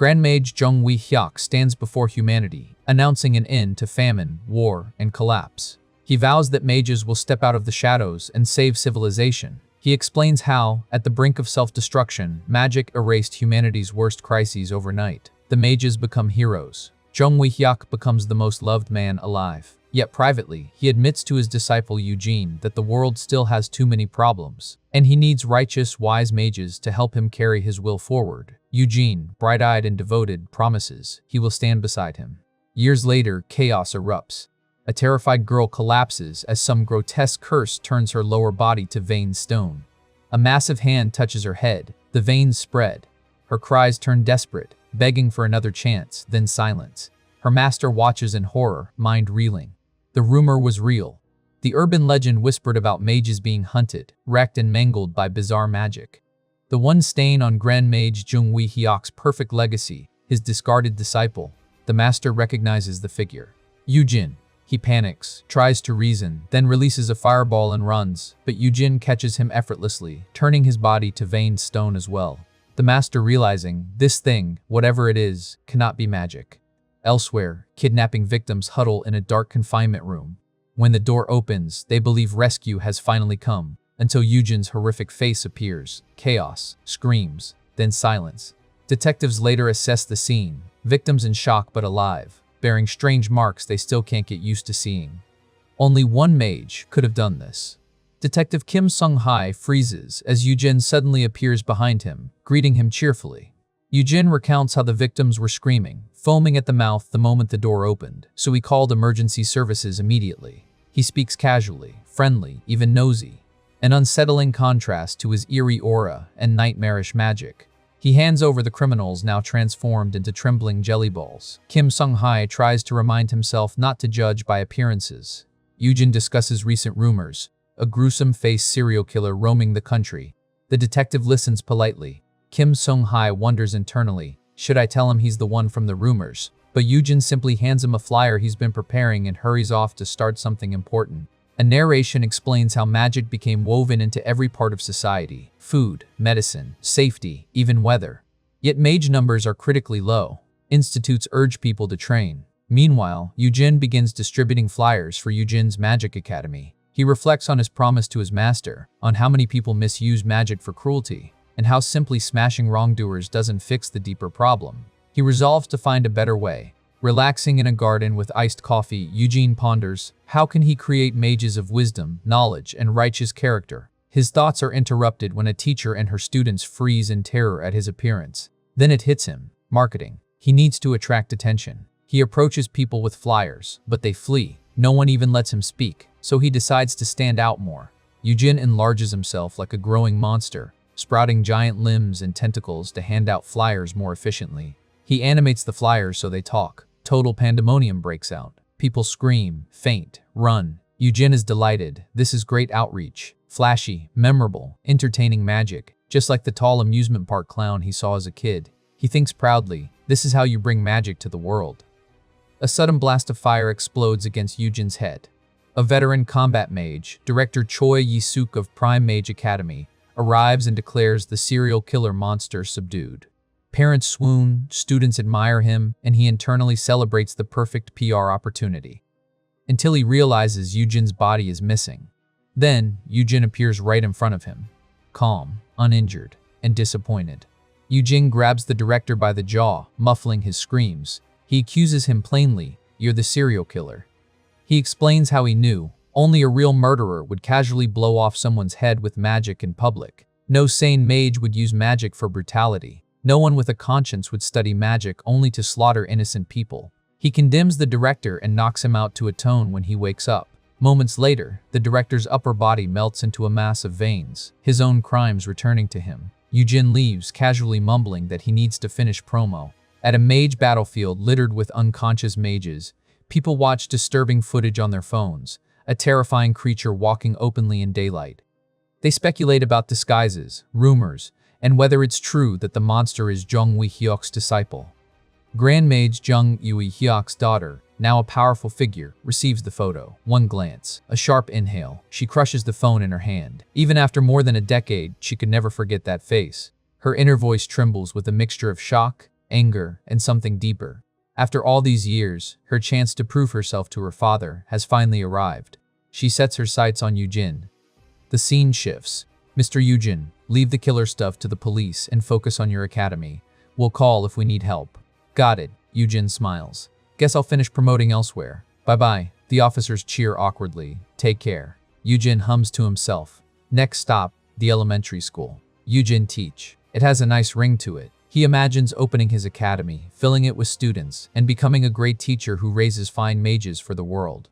Grand Mage Jung Wee-hyuk stands before humanity, announcing an end to famine, war, and collapse. He vows that mages will step out of the shadows and save civilization. He explains how, at the brink of self-destruction, magic erased humanity's worst crises overnight. The mages become heroes. Jung Wee-hyuk becomes the most loved man alive. Yet privately, he admits to his disciple Eugene that the world still has too many problems, and he needs righteous, wise mages to help him carry his will forward. Eugene, bright-eyed and devoted, promises he will stand beside him. Years later, chaos erupts. A terrified girl collapses as some grotesque curse turns her lower body to veined stone. A massive hand touches her head. The veins spread. Her cries turn desperate, begging for another chance, then silence. Her master watches in horror, mind reeling. The rumor was real. The urban legend whispered about mages being hunted, wrecked and mangled by bizarre magic. The one stain on Grand Mage Jung Wee-hyuk's perfect legacy, his discarded disciple. The master recognizes the figure. Eugene. He panics, tries to reason, then releases a fireball and runs, but Eugene catches him effortlessly, turning his body to veined stone as well. The master realizing, this thing, whatever it is, cannot be magic. Elsewhere, kidnapping victims huddle in a dark confinement room. When the door opens, they believe rescue has finally come, until Eugene's horrific face appears. Chaos, screams, then silence. Detectives later assess the scene, victims in shock but alive, bearing strange marks they still can't get used to seeing. Only one mage could have done this. Detective Kim Sung-hae freezes as Eugene suddenly appears behind him, greeting him cheerfully. Eugene recounts how the victims were screaming, foaming at the mouth the moment the door opened, so he called emergency services immediately. He speaks casually, friendly, even nosy, an unsettling contrast to his eerie aura and nightmarish magic. He hands over the criminals now transformed into trembling jelly balls. Kim Sung-hae tries to remind himself not to judge by appearances. Eugene discusses recent rumors, a gruesome-faced serial killer roaming the country. The detective listens politely. Kim Sung-hae wonders internally, should I tell him he's the one from the rumors? But Eugene simply hands him a flyer he's been preparing and hurries off to start something important. A narration explains how magic became woven into every part of society: food, medicine, safety, even weather. Yet mage numbers are critically low. Institutes urge people to train. Meanwhile, Eugene begins distributing flyers for Eugene's Magic Academy. He reflects on his promise to his master, on how many people misuse magic for cruelty, and how simply smashing wrongdoers doesn't fix the deeper problem. He resolves to find a better way. Relaxing in a garden with iced coffee, Eugene ponders, how can he create mages of wisdom, knowledge, and righteous character? His thoughts are interrupted when a teacher and her students freeze in terror at his appearance. Then it hits him: marketing. He needs to attract attention. He approaches people with flyers, but they flee. No one even lets him speak, so he decides to stand out more. Eugene enlarges himself like a growing monster, sprouting giant limbs and tentacles to hand out flyers more efficiently. He animates the flyers so they talk. Total pandemonium breaks out. People scream, faint, run. Eugene is delighted. This is great outreach. Flashy, memorable, entertaining magic, just like the tall amusement park clown he saw as a kid. He thinks proudly, this is how you bring magic to the world. A sudden blast of fire explodes against Eugene's head. A veteran combat mage, Director Choi Yi-suk of Prime Mage Academy, arrives and declares the serial killer monster subdued. Parents swoon, students admire him, and he internally celebrates the perfect PR opportunity. Until he realizes Eugene's body is missing. Then, Eugene appears right in front of him. Calm, uninjured, and disappointed. Eugene grabs the director by the jaw, muffling his screams. He accuses him plainly, "You're the serial killer." He explains how he knew. Only a real murderer would casually blow off someone's head with magic in public. No sane mage would use magic for brutality. No one with a conscience would study magic only to slaughter innocent people. He condemns the director and knocks him out to atone when he wakes up. Moments later, the director's upper body melts into a mass of veins, his own crimes returning to him. Eugene leaves, casually mumbling that he needs to finish promo. At a mage battlefield littered with unconscious mages, people watch disturbing footage on their phones, a terrifying creature walking openly in daylight. They speculate about disguises, rumors, and whether it's true that the monster is Jung Wee-hyuk's disciple. Grand Mage Jung Wee-hyuk's daughter, now a powerful figure, receives the photo. One glance, a sharp inhale. She crushes the phone in her hand. Even after more than a decade, she could never forget that face. Her inner voice trembles with a mixture of shock anger, and something deeper. After all these years, her chance to prove herself to her father has finally arrived. She sets her sights on Yujin. The scene shifts. Mr. Yujin, leave the killer stuff to the police and focus on your academy. We'll call if we need help. Got it, Yujin smiles. Guess I'll finish promoting elsewhere. Bye-bye. The officers cheer awkwardly. Take care. Yujin hums to himself. Next stop, the elementary school. Yujin teach. It has a nice ring to it. He imagines opening his academy, filling it with students, and becoming a great teacher who raises fine mages for the world.